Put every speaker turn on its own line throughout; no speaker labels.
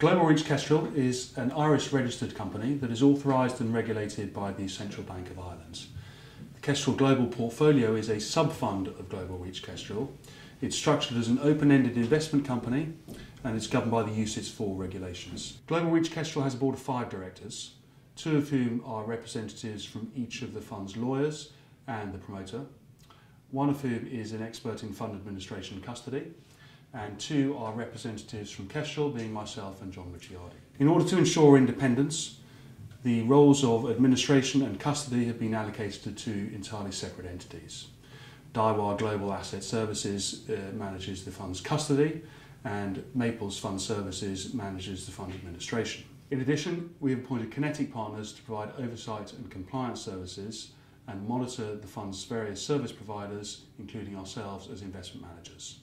Global Reach Kestrel is an Irish registered company that is authorised and regulated by the Central Bank of Ireland. The Kestrel Global Portfolio is a sub-fund of Global Reach Kestrel. It's structured as an open-ended investment company and it's governed by the UCITS 4 regulations. Global Reach Kestrel has a board of 5 directors, 2 of whom are representatives from each of the fund's lawyers and the promoter, 1 of whom is an expert in fund administration and custody, and 2 are representatives from Kestrel, being myself and John Ricciardi. In order to ensure independence, the roles of administration and custody have been allocated to 2 entirely separate entities. Daiwa Global Asset Services manages the fund's custody, and Maples Fund Services manages the fund administration. In addition, we have appointed Kinetic Partners to provide oversight and compliance services and monitor the fund's various service providers, including ourselves as investment managers.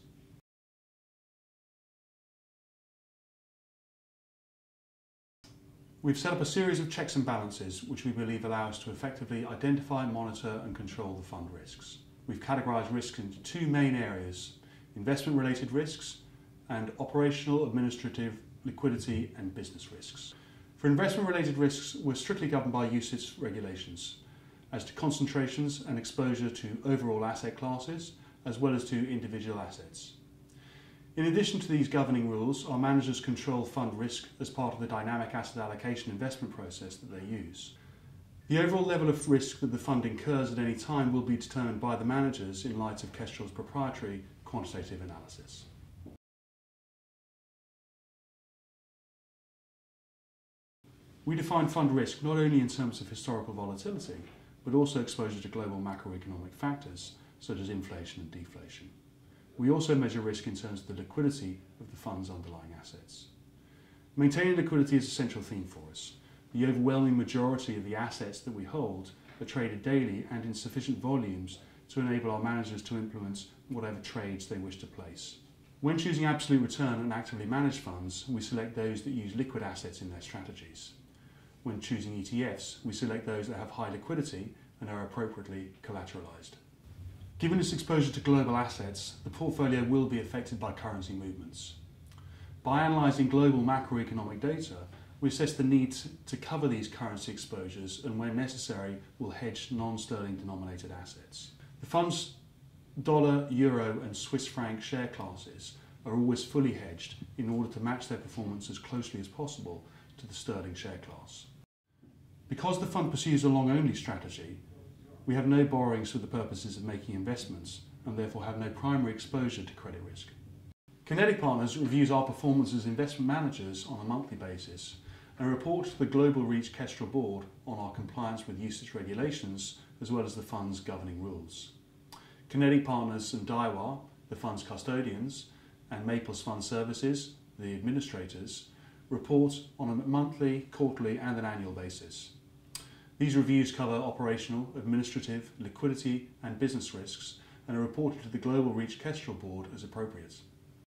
We've set up a series of checks and balances which we believe allow us to effectively identify, monitor and control the fund risks. We've categorised risks into 2 main areas: investment-related risks and operational, administrative, liquidity and business risks. For investment-related risks, we're strictly governed by UCITS regulations as to concentrations and exposure to overall asset classes as well as to individual assets. In addition to these governing rules, our managers control fund risk as part of the dynamic asset allocation investment process that they use. The overall level of risk that the fund incurs at any time will be determined by the managers in light of Kestrel's proprietary quantitative analysis. We define fund risk not only in terms of historical volatility, but also exposure to global macroeconomic factors such as inflation and deflation. We also measure risk in terms of the liquidity of the fund's underlying assets. Maintaining liquidity is a central theme for us. The overwhelming majority of the assets that we hold are traded daily and in sufficient volumes to enable our managers to implement whatever trades they wish to place. When choosing absolute return and actively managed funds, we select those that use liquid assets in their strategies. When choosing ETFs, we select those that have high liquidity and are appropriately collateralized. Given its exposure to global assets, the portfolio will be affected by currency movements. By analysing global macroeconomic data, we assess the need to cover these currency exposures and, when necessary, will hedge non-sterling denominated assets. The fund's dollar, euro and Swiss franc share classes are always fully hedged in order to match their performance as closely as possible to the sterling share class. Because the fund pursues a long-only strategy, we have no borrowings for the purposes of making investments and therefore have no primary exposure to credit risk. Kinetic Partners reviews our performance as investment managers on a monthly basis and reports to the Global Reach Kestrel board on our compliance with UCITS regulations as well as the fund's governing rules. Kinetic Partners and Daiwa, the fund's custodians, and Maples Fund Services, the administrators, report on a monthly, quarterly and an annual basis. These reviews cover operational, administrative, liquidity and business risks and are reported to the Global Reach Kestrel board as appropriate.